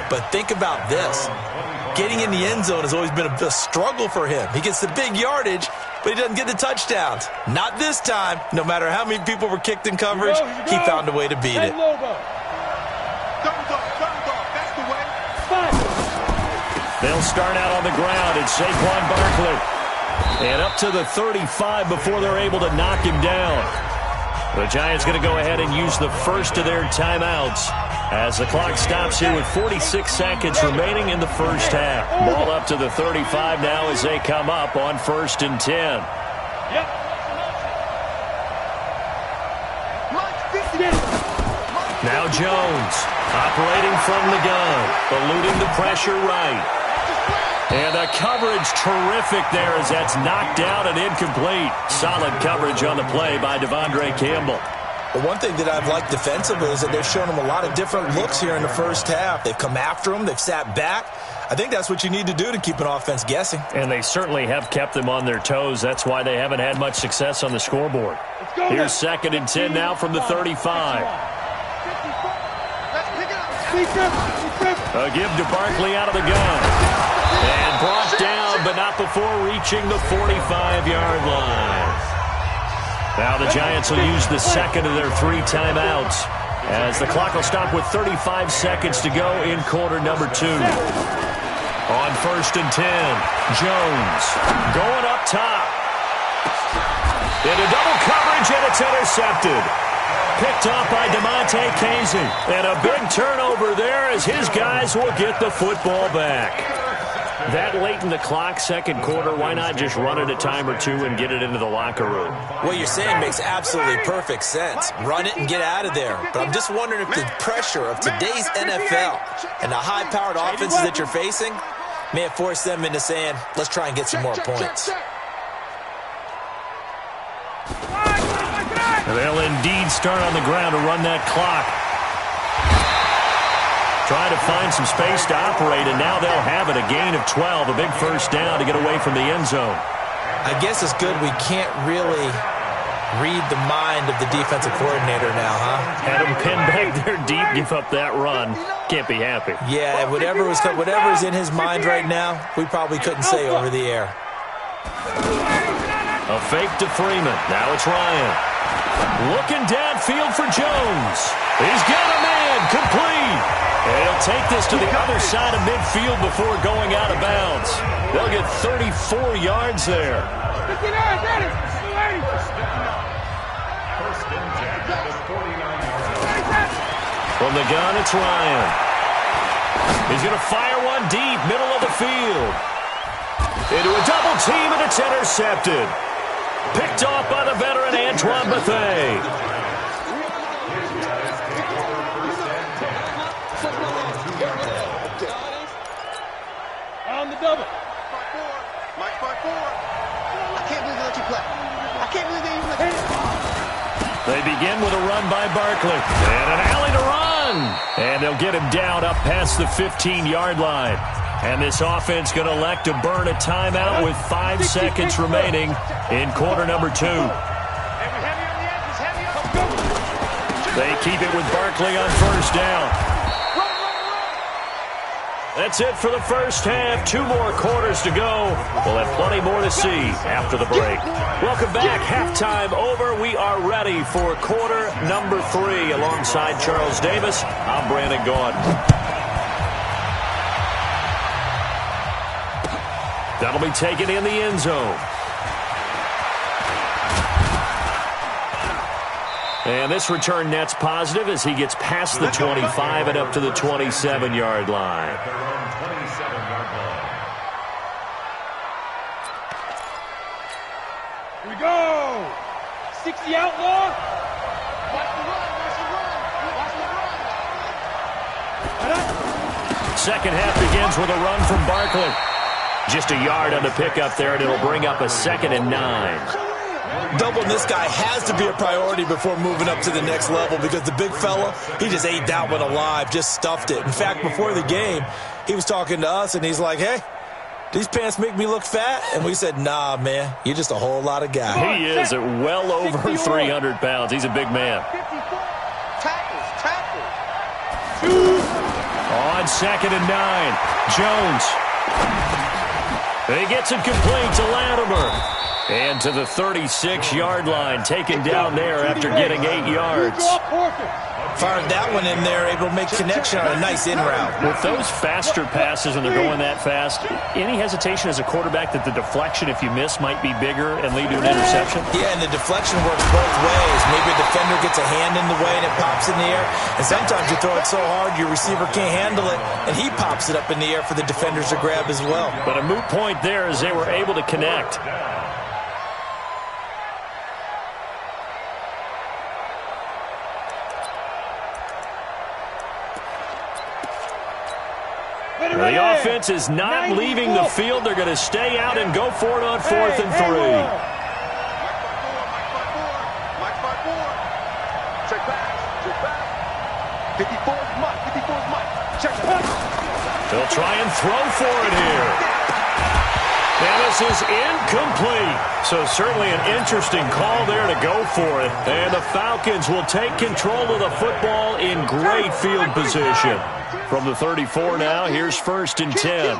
But think about this. Getting in the end zone has always been a struggle for him. He gets the big yardage, but he doesn't get the touchdowns. Not this time. No matter how many people were kicked in coverage, he found a way to beat it. That's the way. They'll start out on the ground. It's Saquon Barkley. And up to the 35 before they're able to knock him down. The Giants going to go ahead and use the first of their timeouts as the clock stops here with 46 seconds remaining in the first half. Ball up to the 35 now as they come up on 1st and 10. Now Jones operating from the gun, eluding the pressure right. And the coverage terrific there as that's knocked down and incomplete. Solid coverage on the play by Devondre Campbell. Well, one thing that I've liked defensively is that they've shown him a lot of different looks here in the first half. They've come after him. They've sat back. I think that's what you need to do to keep an offense guessing. And they certainly have kept them on their toes. That's why they haven't had much success on the scoreboard. Here's 2nd and 10 now from the 35. A give to Barkley out of the gun. And brought down, but not before reaching the 45-yard line. Now the Giants will use the 2nd of their 3 timeouts as the clock will stop with 35 seconds to go in quarter number 2. On 1st and 10, Jones going up top. Into double coverage, and it's intercepted. Picked off by DeMonte Casey. And a big turnover there as his guys will get the football back. That late in the clock, 2nd quarter, why not just run it a time or two and get it into the locker room? What you're saying makes absolutely perfect sense. Run it and get out of there. But I'm just wondering if the pressure of today's NFL and the high-powered offenses that you're facing may have forced them into saying, let's try and get some more points. They'll indeed start on the ground to run that clock. Trying to find some space to operate, and now they'll have it. A gain of 12, a big first down to get away from the end zone. I guess it's good we can't really read the mind of the defensive coordinator now, huh? Had him pinned back there deep, give up that run. Can't be happy. Yeah, whatever's in his mind right now, we probably couldn't say over the air. A fake to Freeman. Now it's Ryan. Looking downfield for Jones. He's got a man, complete. And he'll take this to the other side of midfield before going out of bounds. They'll get 34 yards there. From the gun, it's Ryan. He's going to fire one deep, middle of the field. Into a double team, and it's intercepted. Picked off by the veteran Antoine Bethea. On the double. Mike 5-4. I can't believe they let you play. I can't believe they even let you play. They begin with a run by Barkley. And an alley to run. And they'll get him down up past the 15-yard line. And this offense going to elect to burn a timeout with 5 seconds remaining in quarter number 2. They keep it with Barkley on first down. That's it for the first half. 2 more quarters to go. We'll have plenty more to see after the break. Welcome back. Halftime over. We are ready for quarter number 3. Alongside Charles Davis, I'm Brandon Gaudin. That'll be taken in the end zone. And this return net's positive as he gets past the 25 and up to the 27-yard line. Here we go. 60 outlaw. Watch the run. Second half begins with a run from Barkley. Just a yard on the pickup there, and it'll bring up a 2nd and 9. Doubling this guy has to be a priority before moving up to the next level because the big fella, he just ate that one alive, just stuffed it. In fact, before the game, he was talking to us, and he's like, hey, these pants make me look fat? And we said, nah, man, you're just a whole lot of guy. He is at well over 300 pounds. He's a big man. Tackles. On 2nd and 9, Jones. He gets it complete to Latimer. And to the 36-yard line, taken down there after getting 8 yards. Fired that one in there, able to make connection on a nice in route. With those faster passes and they're going that fast, any hesitation as a quarterback that the deflection, if you miss, might be bigger and lead to an interception? Yeah, and the deflection works both ways. Maybe a defender gets a hand in the way and it pops in the air. And sometimes you throw it so hard your receiver can't handle it, and he pops it up in the air for the defenders to grab as well. But a moot point there as they were able to connect. The offense is not leaving the field. They're going to stay out and go for it on 4th and 3. Mike 5-4. Check back. 54's Mike. Check back. They'll try and throw for it here. And this is incomplete. So certainly an interesting call there to go for it. And the Falcons will take control of the football in great field position. From the 34 now, here's 1st and 10.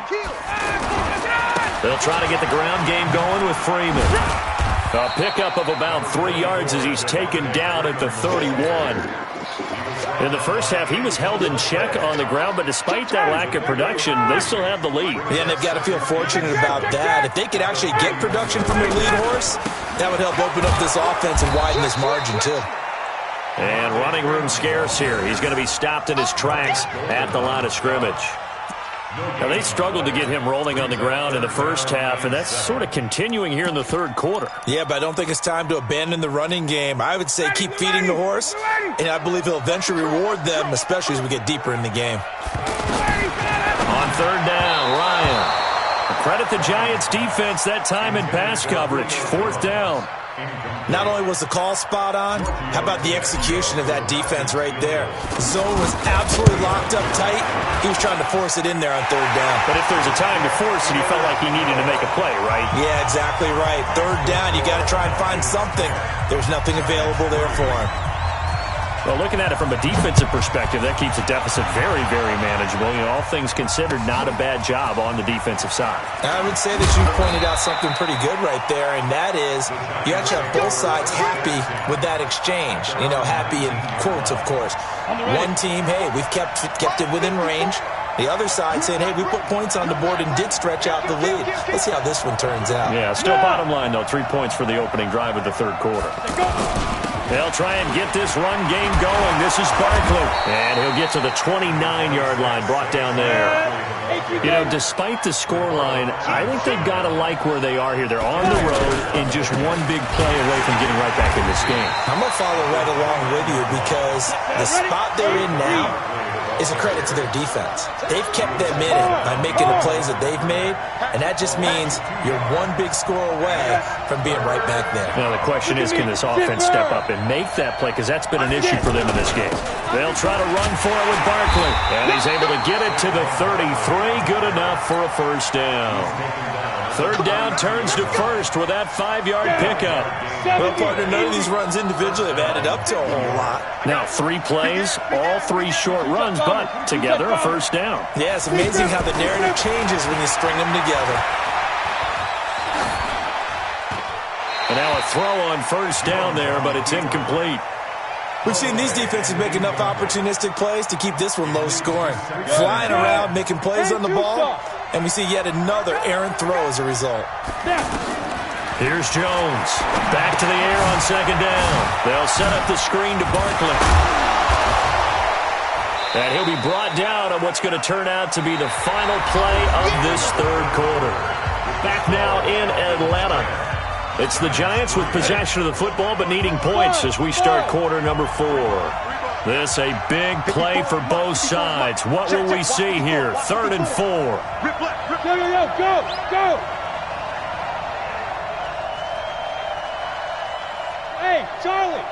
They'll try to get the ground game going with Freeman. A pickup of about 3 yards as he's taken down at the 31. In the first half, he was held in check on the ground, but despite that lack of production, they still have the lead. Yeah, and they've got to feel fortunate about that. If they could actually get production from their lead horse, that would help open up this offense and widen this margin, too. And running room scarce here. He's going to be stopped in his tracks at the line of scrimmage. Now, they struggled to get him rolling on the ground in the first half, and that's sort of continuing here in the 3rd quarter. Yeah, but I don't think it's time to abandon the running game. I would say keep feeding the horse, and I believe he'll eventually reward them, especially as we get deeper in the game. On 3rd down, Ryan. Credit the Giants' defense that time in pass coverage. 4th down. Not only was the call spot on, how about the execution of that defense right there? The zone was absolutely locked up tight. He was trying to force it in there on 3rd down. But if there's a time to force it, he felt like he needed to make a play, right? Yeah, exactly right. 3rd down, you got to try and find something. There's nothing available there for him. Well, looking at it from a defensive perspective, that keeps the deficit very, very manageable. You know, all things considered, not a bad job on the defensive side. I would say that you pointed out something pretty good right there, and that is you actually have both sides happy with that exchange. You know, happy in quotes, of course. One team, hey, we've kept it within range. The other side saying, hey, we put points on the board and did stretch out the lead. Let's see how this one turns out. Yeah, still bottom line, though. 3 points for the opening drive of the 3rd quarter. They'll try and get this run game going. This is Barkley. And he'll get to the 29-yard line, brought down there. You know, despite the scoreline, I think they've got to like where they are here. They're on the road and just one big play away from getting right back in this game. I'm going to follow right along with you because the spot they're in now is a credit to their defense. They've kept them in it by making the plays that they've made, and that just means you're one big score away from being right back there. Now, the question is, can this offense step up and make that play? Because that's been an issue for them in this game. They'll try to run for it with Barkley, and he's able to get it to the 33. Good enough for a first down. Third down turns to first with that 5-yard pickup. Well, partner, none of these runs individually have added up to a whole lot. Now, 3 plays, all 3 short runs, but together a first down. Yeah, it's amazing how the narrative changes when you string them together. And now a throw on first down there, but it's incomplete. We've seen these defenses make enough opportunistic plays to keep this one low scoring. Flying around, making plays on the ball, and we see yet another errant throw as a result. Here's Jones. Back to the air on second down. They'll set up the screen to Barkley. And he'll be brought down on what's going to turn out to be the final play of this third quarter. Back now in Atlanta. It's the Giants with possession of the football but needing points as we start quarter number 4. This a big play for both sides. What will we see here? 3rd and 4. Go! Hey, Charlie!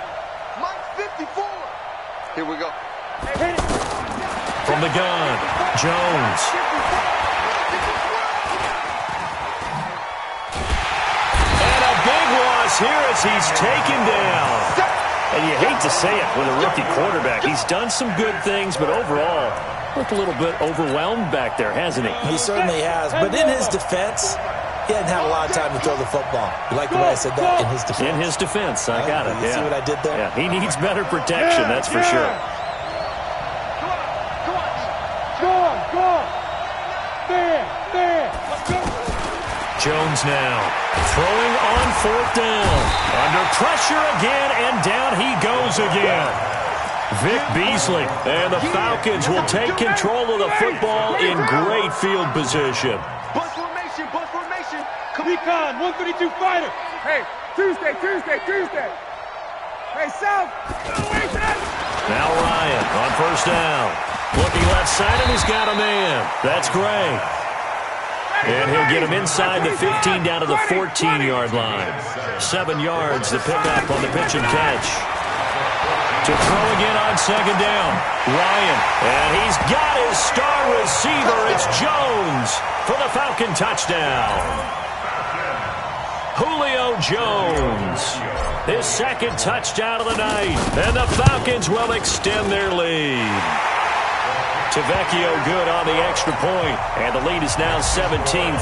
Mike 54! Here we go. Hit it! From the gun, Jones. And a big loss here as he's taken down. And you hate to say it with a rookie quarterback. He's done some good things, but overall, looked a little bit overwhelmed back there, hasn't he? He certainly has. But in his defense, he hadn't had a lot of time to throw the football. You like the way I said that? In his defense. In his defense, I got it. You see what I did there? Yeah, he needs better protection, that's for sure. Go on! There! Let's go! Jones now throwing on 4th down. Under pressure again, and down he goes again. Vic Beasley and the Falcons will take control of the football in great field position. Bus formation! Recon, 132 fighter! Hey, Tuesday! Hey, South! Now Ryan on 1st down. Looking left side, and he's got a man. That's Gray. And he'll get him inside the 15 down to the 14-yard line. 7 yards, the pickup on the pitch and catch. To throw again on 2nd down. Ryan, and he's got his star receiver. It's Jones for the Falcon touchdown. Julio Jones, his 2nd touchdown of the night. And the Falcons will extend their lead. Tavecchio good on the extra point, and the lead is now 17-3.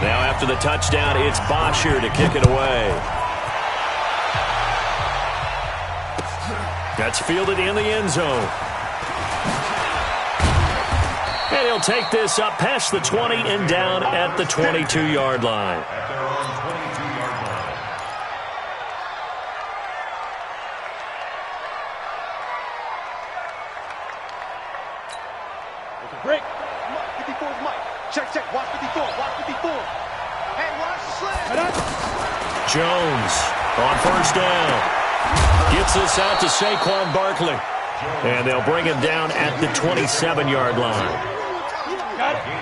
Now after the touchdown, it's Bosher to kick it away. That's fielded in the end zone. And he'll take this up past the 20 and down at the 22-yard line. Break. 54's Mike. Check. Watch 54. Hey, watch the slant. Jones on 1st down. Gets this out to Saquon Barkley. And they'll bring him down at the 27-yard line.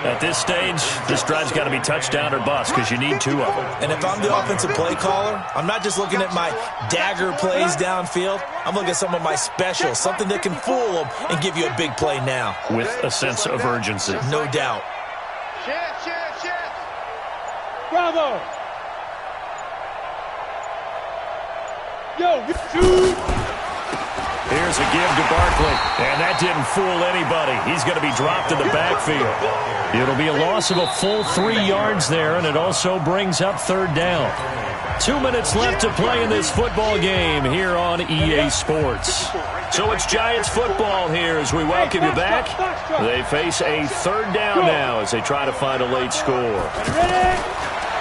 At this stage, this drive's got to be touchdown or bust because you need 2 of them. And if I'm the offensive play caller, I'm not just looking at my dagger plays downfield. I'm looking at some of my specials, something that can fool them and give you a big play now. With a sense of urgency. No doubt. Chance. Bravo! Yo, shoot! Here's a give to Barkley, and that didn't fool anybody. He's going to be dropped in the backfield. It'll be a loss of a full 3 yards there, and it also brings up 3rd down. 2 minutes left to play in this football game here on EA Sports. So it's Giants football here as we welcome you back. They face a 3rd down now as they try to find a late score.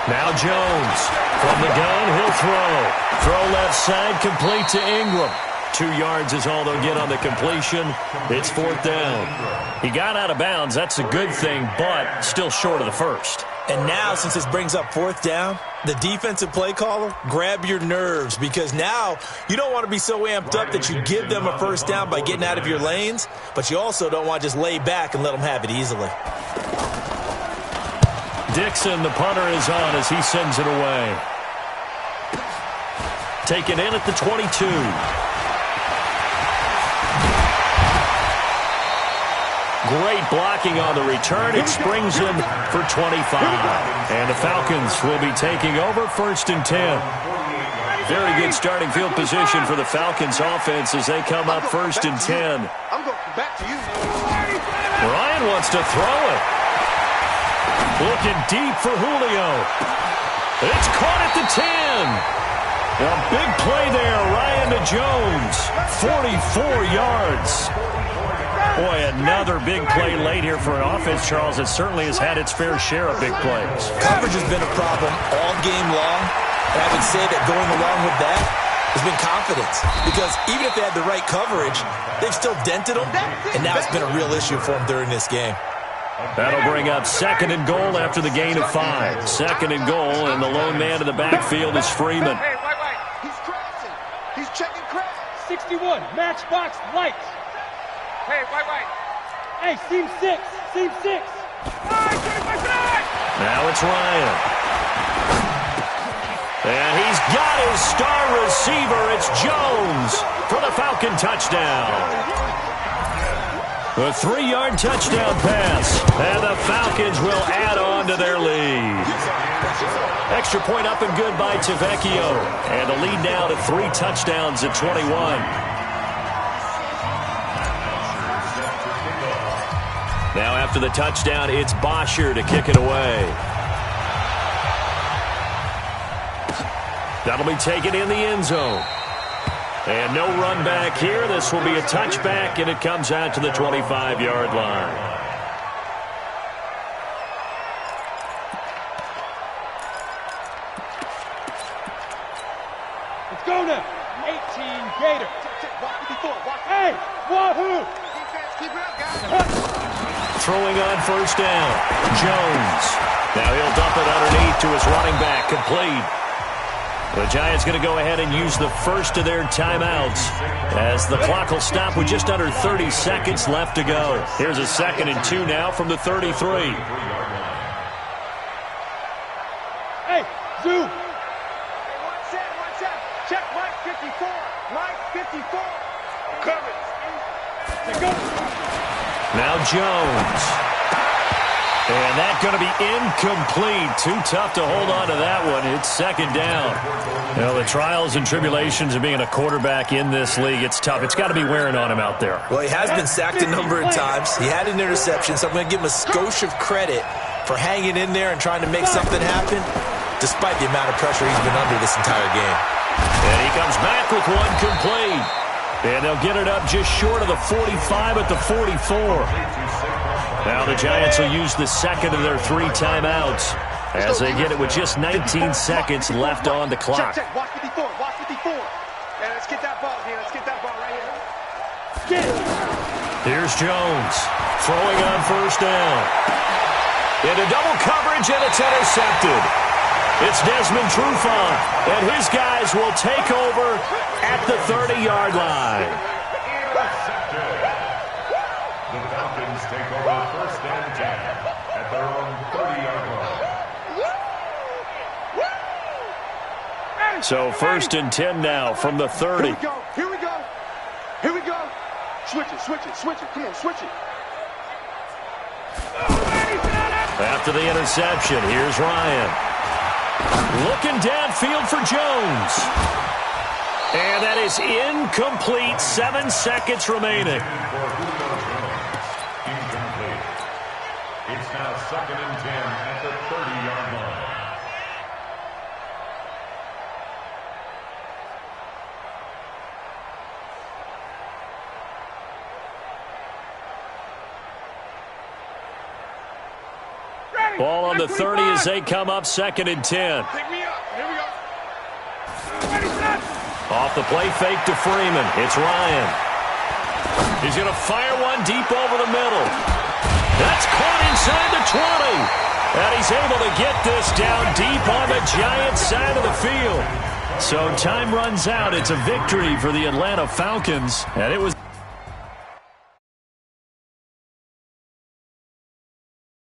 Now Jones from the gun, he'll throw. Throw left side, complete to Ingram. 2 yards is all they'll get on the completion. It's 4th down. He got out of bounds. That's a good thing, but still short of the first. And now, since this brings up 4th down, the defensive play caller, grab your nerves, because now you don't want to be so amped up that you give them a first down by getting out of your lanes, but you also don't want to just lay back and let them have it easily. Dixon, the punter, is on as he sends it away. Taken in at the 22. Great blocking on the return. It springs him for 25. And the Falcons will be taking over 1st and 10. Very good starting field position for the Falcons offense as they come up 1st and 10. I'm going back to you. Ryan wants to throw it. Looking deep for Julio. It's caught at the 10. A big play there. Ryan to Jones. 44 yards. Boy, another big play late here for an offense, Charles, that certainly has had its fair share of big plays. Coverage has been a problem all game long, and I would say that going along with that has been confidence, because even if they had the right coverage, they've still dented them, and now it's been a real issue for them during this game. That'll bring up 2nd and goal after the gain of 5. 2nd and goal, and the lone man in the backfield is Freeman. Hey, wait. He's crossing. He's checking cracks. 61, matchbox lights. Hey, wait. Hey, seam 6. Now it's Ryan. And he's got his star receiver. It's Jones for the Falcon touchdown. A 3-yard touchdown pass. And the Falcons will add on to their lead. Extra point up and good by Tavecchio. And the lead now to 3 touchdowns at 21. Now after the touchdown, it's Bosher to kick it away. That'll be taken in the end zone. And no run back here. This will be a touchback, and it comes out to the 25-yard line. Let's go now. 18 Gator. Hey, wahoo! Keep it up, guys. Throwing on 1st down. Jones. Now he'll dump it underneath to his running back. Complete. The Giants going to go ahead and use the first of their timeouts as the clock will stop with just under 30 seconds left to go. Here's a 2nd and 2 now from the 33. Hey, zoom. Hey, one set. Check Mike 54. Mike 54. Coverage. Let's go. Now Jones. And that's going to be incomplete. Too tough to hold on to that one. It's 2nd down. You know, the trials and tribulations of being a quarterback in this league, it's tough. It's got to be wearing on him out there. Well, he has been sacked a number of times. He had an interception, so I'm going to give him a skosh of credit for hanging in there and trying to make something happen, despite the amount of pressure he's been under this entire game. And he comes back with one complete. And they'll get it up just short of the 45 at the 44. Now the Giants will use the 2nd of their 3 timeouts as they get it with just 19 seconds left on the clock. Check. Watch 54. And let's get that ball here. Let's get that ball right here. Here's Jones throwing on 1st down. Into double coverage, and it's intercepted. It's Desmond Trufant, and his guys will take over at the 30-yard line. The Falcons take over 1st and 10 at their own 30-yard line. So 1st and 10 now from the 30. Here we go. Switch it. Come on, switch it. After the interception, here's Ryan. Looking downfield for Jones. And that is incomplete. 7 seconds remaining. Incomplete. It's now 2nd and 10 at the 30-yard line. Ball on the 30 as they come up 2nd and 10. Pick me up. Here we go. Off the play fake to Freeman. It's Ryan. He's going to fire one deep over the middle. That's caught inside the 20. And he's able to get this down deep on the Giants side of the field. So time runs out. It's a victory for the Atlanta Falcons. And it was